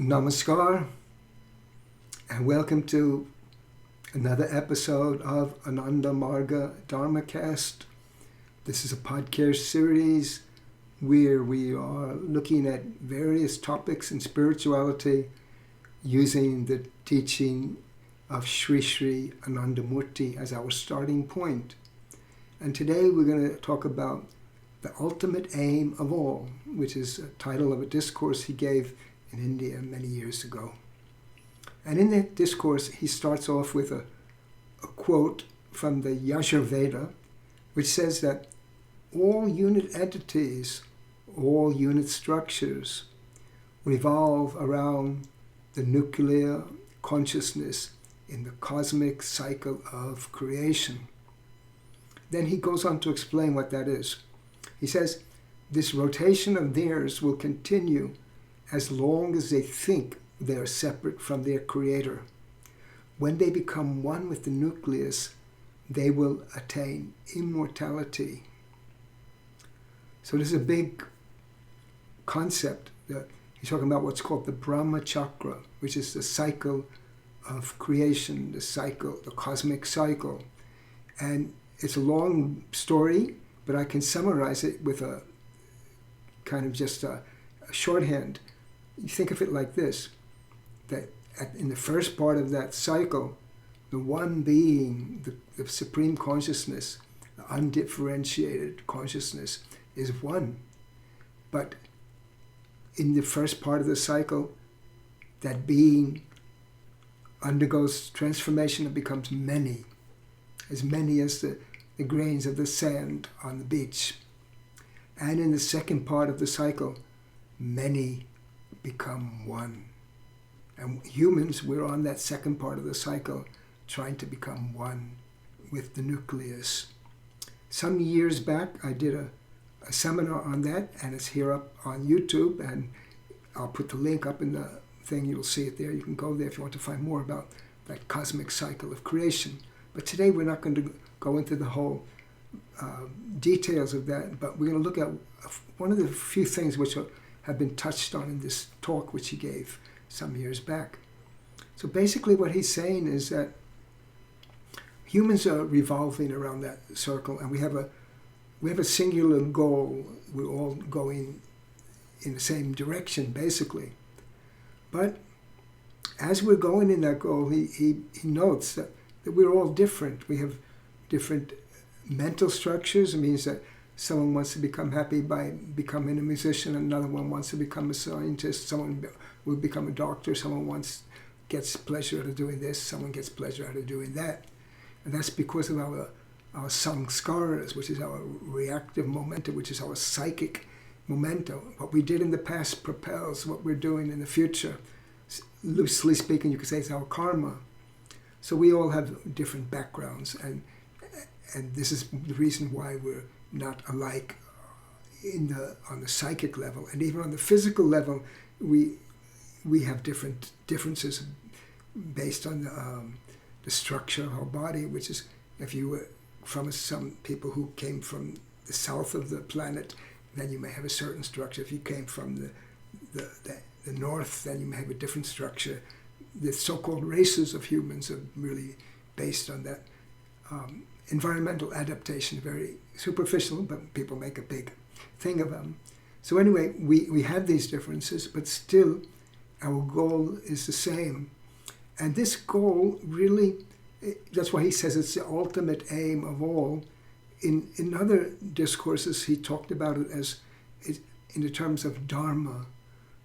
Namaskar, and welcome to another episode of Ananda Marga Dharmacast. This is a podcast series where we are looking at various topics in spirituality using the teaching of Shrii Shrii Anandamurti as our starting point. And today we're going to talk about the ultimate aim of all, which is a title of a discourse he gave in India many years ago. And in that discourse, he starts off with a quote from the Dada Veda, which says that all unit entities, all unit structures revolve around the nuclear consciousness in the cosmic cycle of creation. Then he goes on to explain what that is. He says, this rotation of theirs will continue as long as they think they are separate from their creator. When they become one with the nucleus, they will attain immortality. So this is a big concept. He's talking about what's called the Brahma Chakra, which is the cycle of creation, the cosmic cycle. And it's a long story, but I can summarize it with a kind of just a shorthand. You think of it like this, that in the first part of that cycle, the one being, the supreme consciousness, the undifferentiated consciousness is one. But in the first part of the cycle, that being undergoes transformation and becomes many as the grains of the sand on the beach. And in the second part of the cycle, many become one. And humans, we're on that second part of the cycle, trying to become one with the nucleus. Some years back, I did a seminar on that, and it's here up on YouTube, and I'll put the link up in the thing. You'll see it there. You can go there if you want to find more about that cosmic cycle of creation. But today we're not going to go into the whole details of that, but we're going to look at one of the few things which have been touched on in this talk which he gave some years back. So basically what he's saying is that humans are revolving around that circle, and we have a singular goal. We're all going in the same direction, basically. But as we're going in that goal, he notes that we're all different. We have different mental structures. It means that someone wants to become happy by becoming a musician, another one wants to become a scientist, someone will become a doctor, someone gets pleasure out of doing this, someone gets pleasure out of doing that. And that's because of our samskaras, which is our reactive momentum, which is our psychic momentum. What we did in the past propels what we're doing in the future. Loosely speaking, you could say it's our karma. So we all have different backgrounds, and this is the reason why we're not alike on the psychic level, and even on the physical level, we have differences based on the structure of our body. Which is, if you were from some people who came from the south of the planet, then you may have a certain structure. If you came from the north, then you may have a different structure. The so-called races of humans are really based on that environmental adaptation, very superficial, but people make a big thing of them. So anyway, we have these differences, but still our goal is the same. And this goal really, that's why he says it's the ultimate aim of all. In other discourses, he talked about it as in the terms of dharma.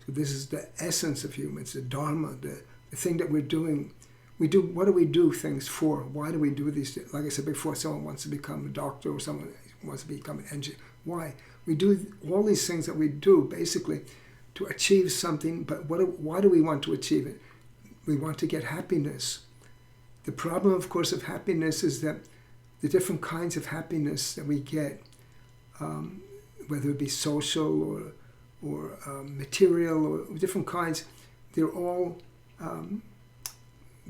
So this is the essence of humans, the dharma, the thing that we're doing. What do we do things for? Why do we do these things? Like I said before, someone wants to become a doctor or someone wants to become an engineer. Why? We do all these things that we do basically to achieve something, but why do we want to achieve it? We want to get happiness. The problem, of course, of happiness is that the different kinds of happiness that we get, whether it be social or material or different kinds, they're all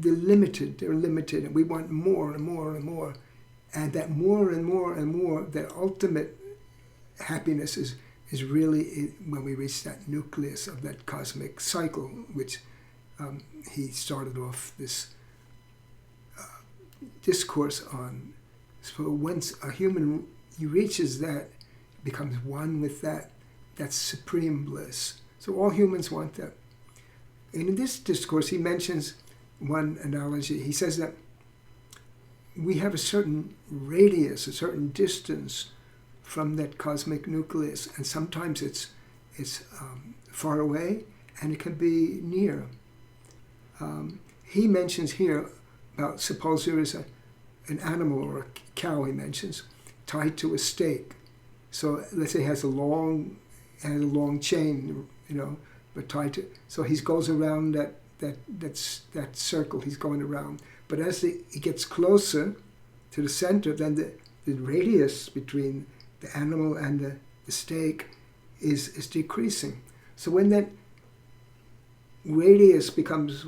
they're limited, and we want more and more and more. And that more and more and more, that ultimate happiness is is really when we reach that nucleus of that cosmic cycle, which he started off this discourse on. So once a human reaches that, becomes one with that, that's supreme bliss. So all humans want that. And in this discourse, he mentions one analogy. He says that we have a certain radius, a certain distance from that cosmic nucleus, and sometimes it's far away, and it can be near. He mentions here about, suppose there is an animal or a cow, he mentions, tied to a stake. So let's say it has a long chain, but tied to. So he goes around that circle. He's going around. But as he gets closer to the center, then the radius between the animal and the stake is decreasing. So when that radius becomes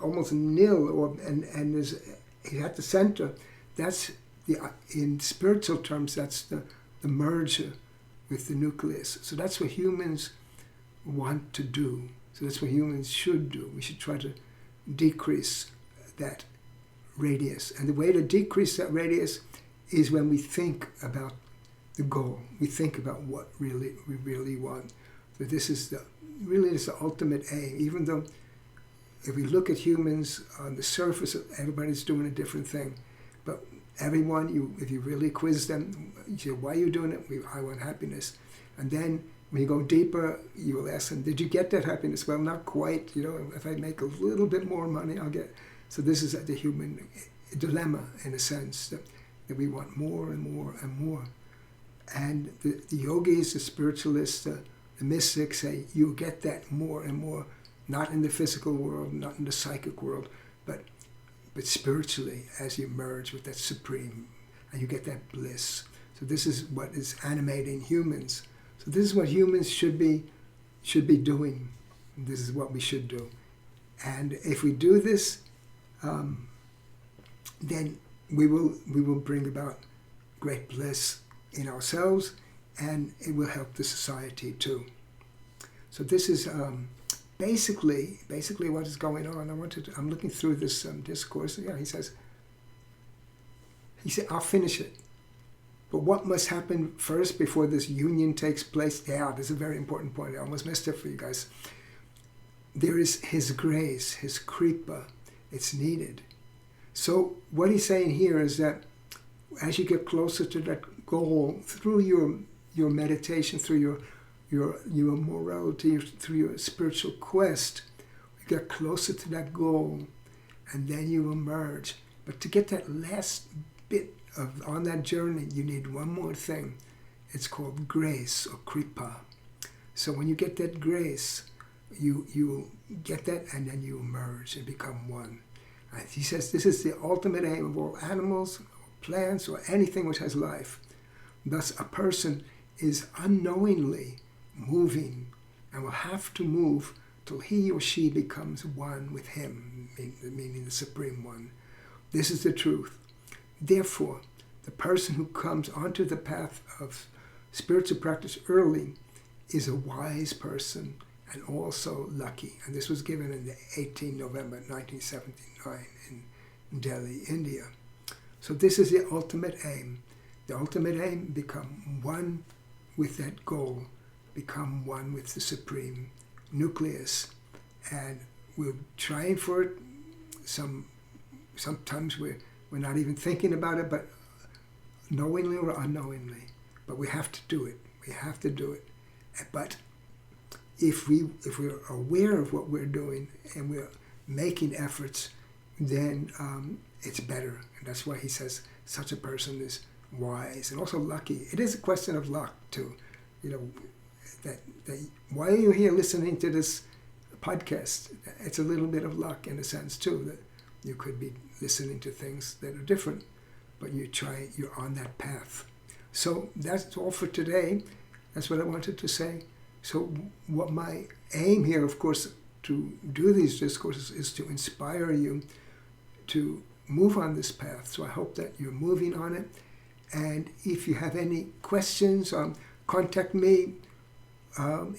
almost nil, and is at the center, that's in spiritual terms, that's the merger with the nucleus. So that's what humans want to do. So that's what humans should do. We should try to decrease that radius. And the way to decrease that radius is when we think about the goal. We think about what we really want. So this is the ultimate aim. Even though if we look at humans on the surface, everybody's doing a different thing. But everyone, if you really quiz them, you say, why are you doing it? I want happiness. And then when you go deeper, you will ask them, did you get that happiness? Well, not quite. If I make a little bit more money, I'll get. So this is the human dilemma, in a sense, that we want more and more and more. And the yogis, the spiritualists, the mystics say, you get that more and more, not in the physical world, not in the psychic world, but spiritually, as you merge with that supreme, and you get that bliss. So this is what is animating humans. So this is what humans should be doing. This is what we should do. And if we do this, then we will bring about great bliss in ourselves, and it will help the society too. So this is basically what is going on. I'm looking through this discourse. Yeah, he said, I'll finish it. But what must happen first before this union takes place? Yeah, this is a very important point. I almost missed it for you guys. There is his grace, his kripa. It's needed. So what he's saying here is that as you get closer to that goal, through your meditation, through your morality, through your spiritual quest, you get closer to that goal, and then you emerge. But to get that last bit on that journey, you need one more thing. It's called grace or kripa. So when you get that grace, you get that, and then you emerge and become one. And he says this is the ultimate aim of all animals, or plants, or anything which has life. Thus, a person is unknowingly moving and will have to move till he or she becomes one with him, meaning the Supreme One. This is the truth. Therefore, the person who comes onto the path of spiritual practice early is a wise person and also lucky. And this was given in the 18 November 1979 in Delhi, India. So this is the ultimate aim. The ultimate aim, become one with that goal, become one with the supreme nucleus. And we're trying for it. Sometimes we're not even thinking about it, but knowingly or unknowingly. But we have to do it. We have to do it. But if we're aware of what we're doing and we're making efforts, then it's better. And that's why he says such a person is wise and also lucky. It is a question of luck too. That why are you here listening to this podcast? It's a little bit of luck in a sense too, that you could be listening to things that are different, but you're on that path. So that's all for today. That's what I wanted to say. So what my aim here, of course, to do these discourses is to inspire you to move on this path. So I hope that you're moving on it. And if you have any questions, contact me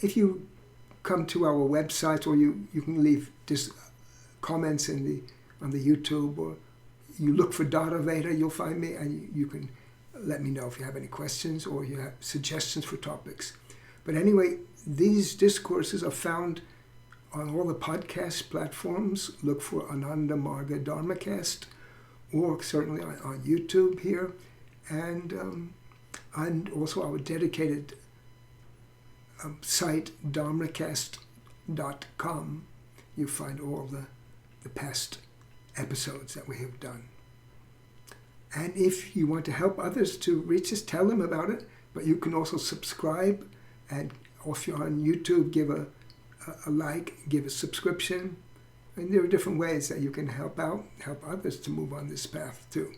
if you come to our website, or you can leave comments on the YouTube, or you look for Dada Veda, you'll find me, and you can let me know if you have any questions or you have suggestions for topics. But anyway, these discourses are found on all the podcast platforms. Look for Ananda Marga Dharmacast, or certainly on YouTube here, and also our dedicated site, dharmacast.com. You find all the past episodes that we have done. And if you want to help others to reach us, tell them about it. But you can also subscribe, and if you're on YouTube, give a like, give a subscription. And there are different ways that you can help others to move on this path too.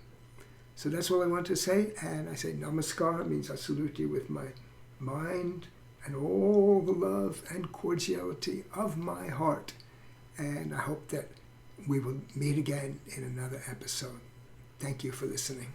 So that's all I want to say. And I say namaskar, means I salute you with my mind and all the love and cordiality of my heart. And I hope that we will meet again in another episode. Thank you for listening.